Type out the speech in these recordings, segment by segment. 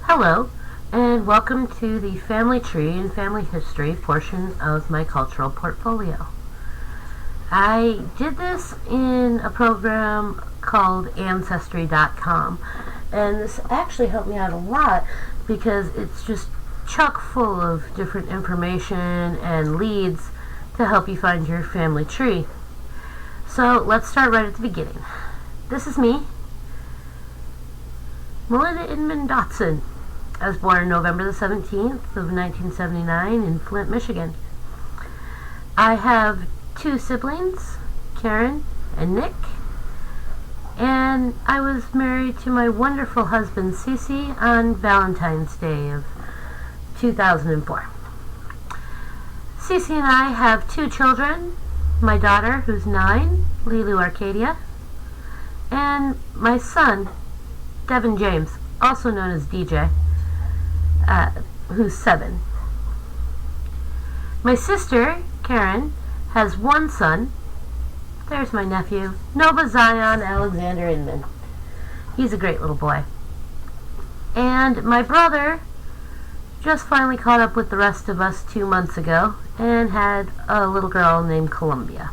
Hello, and welcome to the family tree and family history portion of my cultural portfolio. I did this in a program called Ancestry.com, and this actually helped me out a lot because it's just chock full of different information and leads to help you find your family tree. So let's start right at the beginning. This is me, Malinda Inman Dotson. I was born November the 17th of 1979 in Flint, Michigan. I have two siblings, Karen and Nick, and I was married to my wonderful husband, Cece, on Valentine's Day of 2004. Cece and I have two children, my daughter, who's 9, Lilu Arcadia, and my son, Devin James, also known as DJ, who's 7. My sister, Karen, has one son. There's my nephew, Nova Zion Alexander Inman. He's a great little boy. And my brother just finally caught up with the rest of us 2 months ago and had a little girl named Columbia.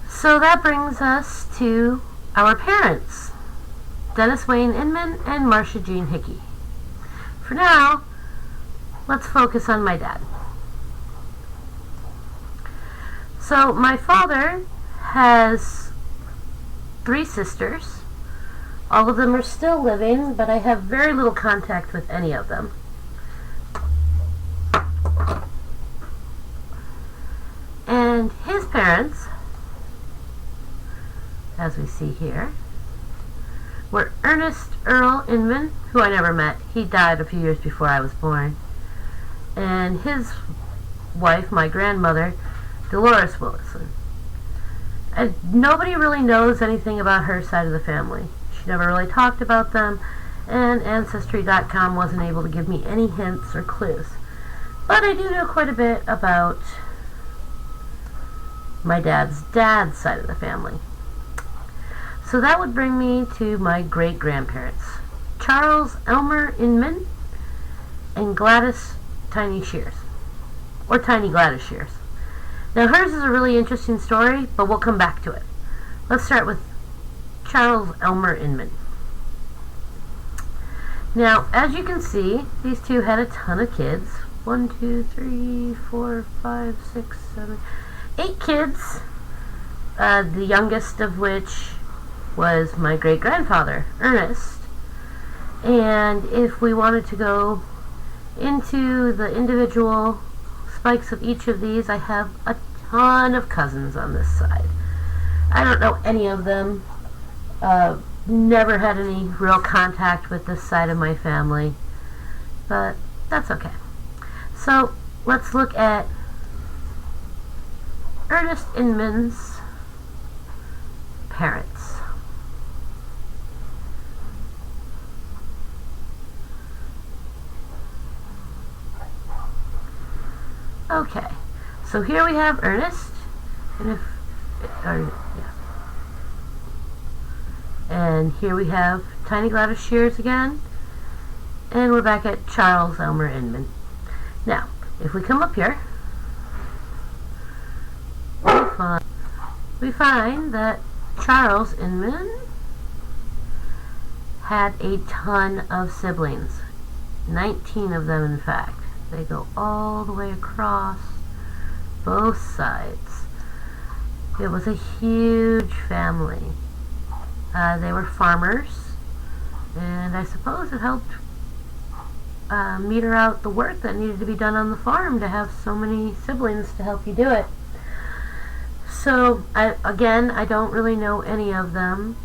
So that brings us to our parents, Dennis Wayne Inman and Marcia Jean Hickey. For now, let's focus on my dad. So my father has 3 sisters. All of them are still living, but I have very little contact with any of them. And his parents, as we see here, were Ernest Earl Inman, who I never met. He died a few years before I was born. And his wife, my grandmother, Dolores Willison. And nobody really knows anything about her side of the family. She never really talked about them, and Ancestry.com wasn't able to give me any hints or clues. But I do know quite a bit about my dad's side of the family. So that would bring me to my great-grandparents, Charles Elmer Inman and Gladys Tiny Shears, or Tiny Gladys Shears. Now hers is a really interesting story, but we'll come back to it. Let's start with Charles Elmer Inman. Now, as you can see, these two had a ton of kids. 1, 2, 3, 4, 5, 6, 7, 8 kids, the youngest of which was my great-grandfather, Ernest. And if we wanted to go into the individual spikes of each of these, I have a ton of cousins on this side. I don't know any of them. Never had any real contact with this side of my family, but that's okay. So let's look at Ernest Inman's parents. Okay, so here we have Ernest, and here we have Tiny Gladys Shears again, and we're back at Charles Elmer Inman. Now, if we come up here, we find that Charles Inman had a ton of siblings, 19 of them in fact. They go all the way across both sides. It was a huge family. They were farmers, and I suppose it helped meter out the work that needed to be done on the farm to have so many siblings to help you do it. So, I don't really know any of them,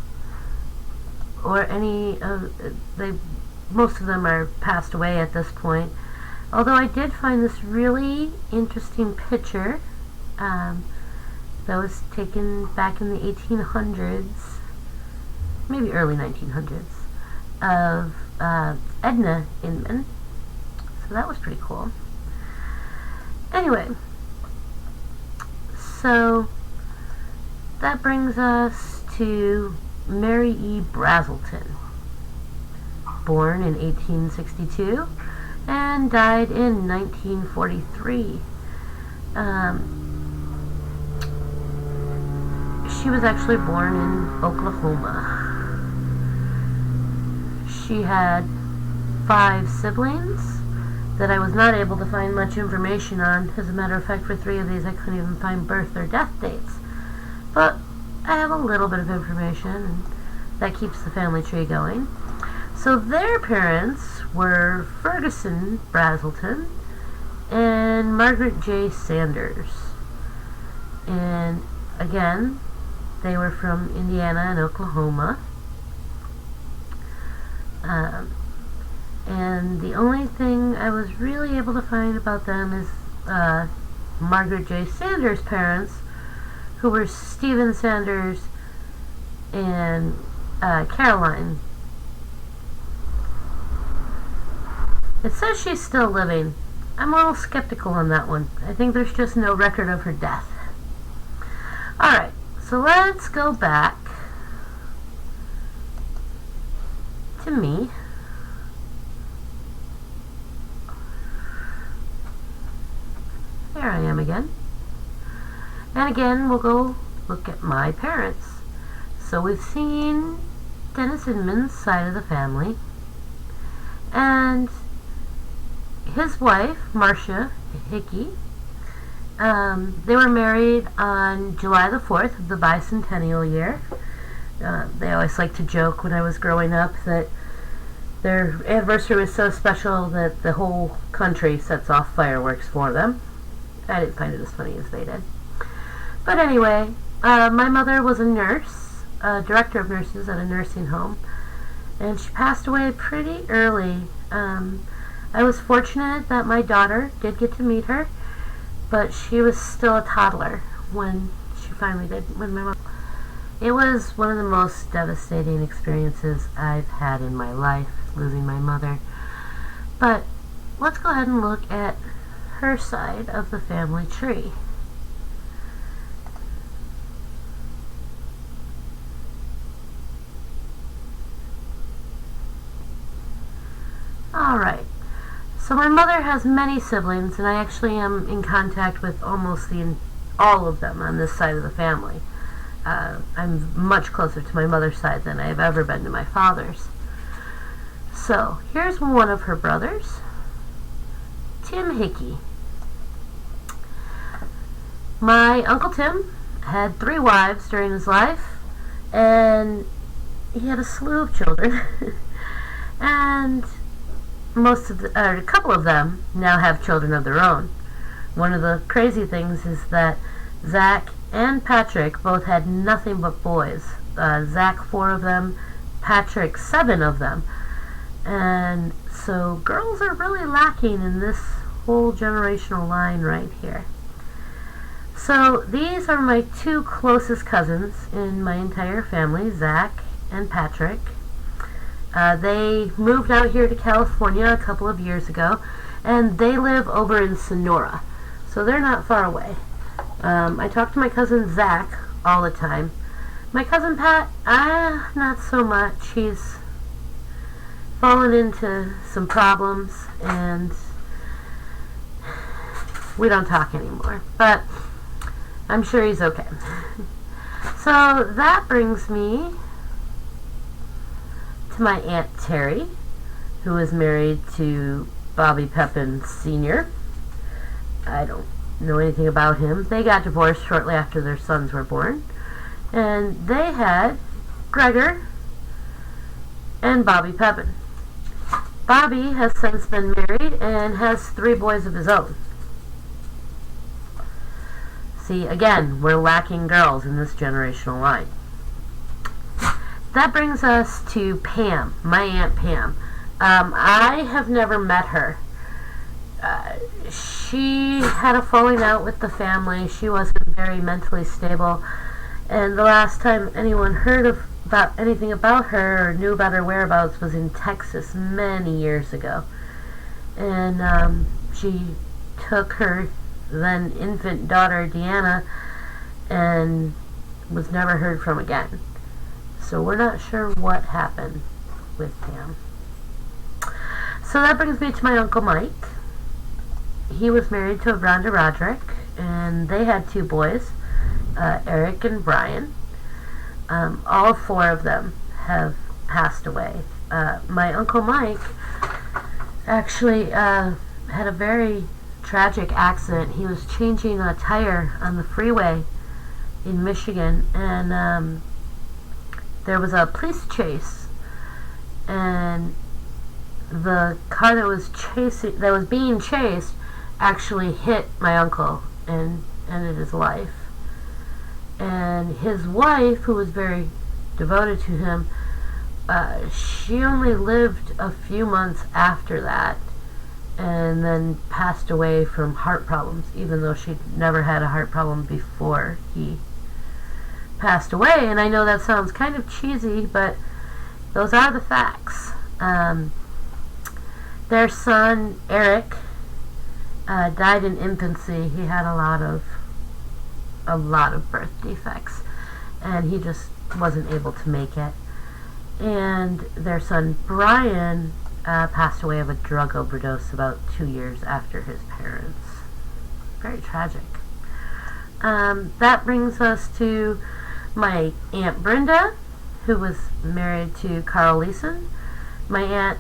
or most of them are passed away at this point. Although I did find this really interesting picture that was taken back in the 1800s, maybe early 1900s, of Edna Inman. So that was pretty cool. Anyway, so that brings us to Mary E. Brazelton. born in 1862 and died in 1943. She was actually born in Oklahoma. She had 5 siblings that I was not able to find much information on. As a matter of fact, for 3 of these I couldn't even find birth or death dates. But I have a little bit of information, and that keeps the family tree going. So their parents were Ferguson Brazelton and Margaret J. Sanders. And again, they were from Indiana and Oklahoma. And the only thing I was really able to find about them is Margaret J. Sanders' parents, who were Stephen Sanders and Caroline. It says she's still living. I'm a little skeptical on that one. I think there's just no record of her death. Alright, so let's go back to me. There I am again. And again, we'll go look at my parents. So we've seen Dennis Inman's side of the family. And his wife, Marcia Hickey, they were married on July the 4th of the bicentennial year. They always like to joke when I was growing up that their anniversary was so special that the whole country sets off fireworks for them. I didn't find it as funny as they did. But anyway, my mother was a nurse, director of nurses at a nursing home, and she passed away pretty early. I was fortunate that my daughter did get to meet her, but she was still a toddler when she finally did. When my mom, it was one of the most devastating experiences I've had in my life, losing my mother. But let's go ahead and look at her side of the family tree. Alright, so my mother has many siblings, and I actually am in contact with almost all of them on this side of the family. I'm much closer to my mother's side than I've ever been to my father's. So, here's one of her brothers, Tim Hickey. My Uncle Tim had 3 wives during his life, and he had a slew of children. And a couple of them now have children of their own. One of the crazy things is that Zach and Patrick both had nothing but boys. Zach 4 of them, Patrick 7 of them. And so girls are really lacking in this whole generational line right here. So these are my 2 closest cousins in my entire family, Zach and Patrick. They moved out here to California a couple of years ago, and they live over in Sonora, so they're not far away. I talk to my cousin Zach all the time. My cousin Pat, not so much. He's fallen into some problems, and we don't talk anymore, but I'm sure he's okay. So that brings me to my Aunt Terry, who is married to Bobby Pepin Sr. I don't know anything about him. They got divorced shortly after their sons were born, and they had Gregor and Bobby Pepin. Bobby has since been married and has 3 boys of his own. See, again, we're lacking girls in this generational line. That brings us to Pam, my Aunt Pam. I have never met her. She had a falling out with the family. She wasn't very mentally stable. And the last time anyone heard about anything about her or knew about her whereabouts was in Texas many years ago. And she took her then infant daughter, Deanna, and was never heard from again. So we're not sure what happened with Pam. So that brings me to my Uncle Mike. He was married to Rhonda Roderick, and they had 2 boys, Eric and Brian. All 4 of them have passed away. My Uncle Mike actually had a very tragic accident. He was changing a tire on the freeway in Michigan, and there was a police chase, and the car that was being chased actually hit my uncle and ended his life. And his wife, who was very devoted to him, she only lived a few months after that, and then passed away from heart problems, even though she'd never had a heart problem before he passed away. And I know that sounds kind of cheesy, but those are the facts. Their son, Eric, died in infancy. He had a lot of birth defects, and he just wasn't able to make it. And their son, Brian, passed away of a drug overdose about 2 years after his parents. Very tragic. That brings us to my Aunt Brenda, who was married to Carl Leeson. My aunt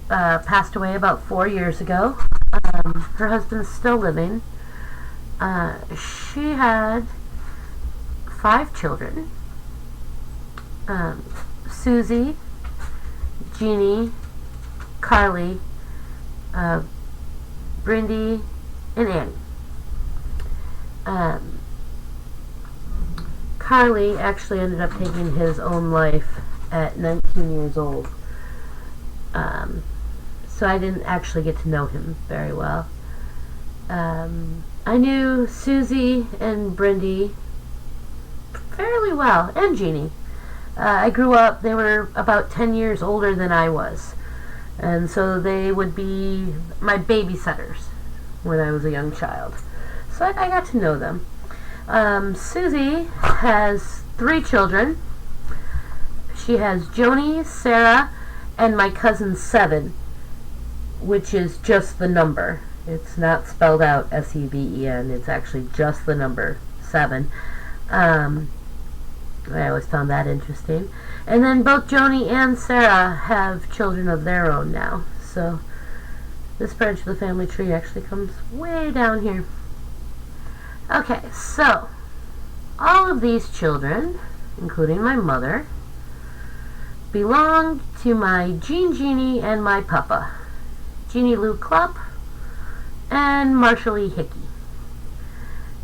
passed away about 4 years ago. Her husband's still living. She had 5 children. Susie, Jeannie, Carly, Brindy, and Annie. Carly actually ended up taking his own life at 19 years old. So I didn't actually get to know him very well. I knew Susie and Brindy fairly well, and Jeannie. I grew up, they were about 10 years older than I was, and so they would be my babysitters when I was a young child. So I got to know them. Susie has 3 children. She has Joni, Sarah, and my cousin 7, which is just the number. It's not spelled out S-E-V-E-N. It's actually just the number 7. I always found that interesting. And then both Joni and Sarah have children of their own now. So this branch of the family tree actually comes way down here. Okay, so all of these children, including my mother, belonged to my Jeannie and my papa, Jeannie Lou Klopp and Marshall E. Hickey.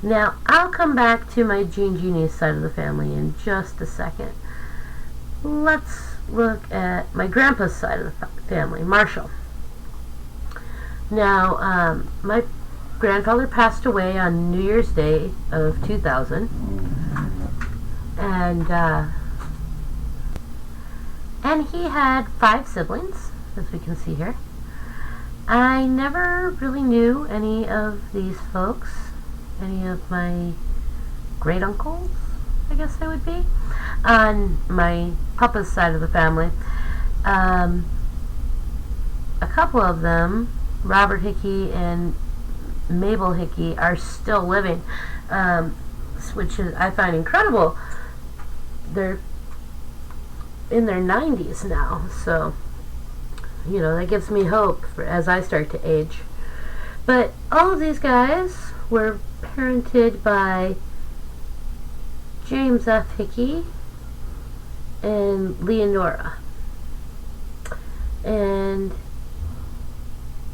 Now, I'll come back to my Jeannie's side of the family in just a second. Let's look at my grandpa's side of the family, Marshall. Now, my grandfather passed away on New Year's Day of 2000, and he had 5 siblings, as we can see here. I never really knew any of these folks, any of my great uncles, I guess they would be, on my papa's side of the family. A couple of them, Robert Hickey and Mabel Hickey, are still living, which is, I find incredible. They're in their 90s now, so you know, that gives me hope as I start to age. But all of these guys were parented by James F. Hickey and Leonora. And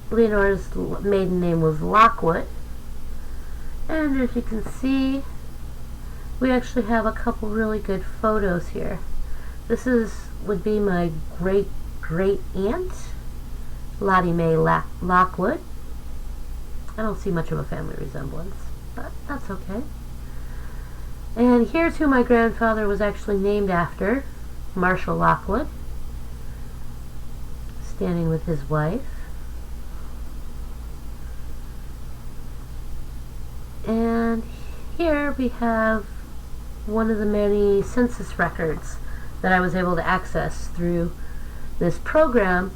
Leonora's maiden name was Lockwood. And as you can see, we actually have a couple really good photos here. This would be my great aunt, Lottie Mae Lockwood. I don't see much of a family resemblance, but that's okay. And here's who my grandfather was actually named after, Marshall Lockwood, standing with his wife. And here we have one of the many census records that I was able to access through this program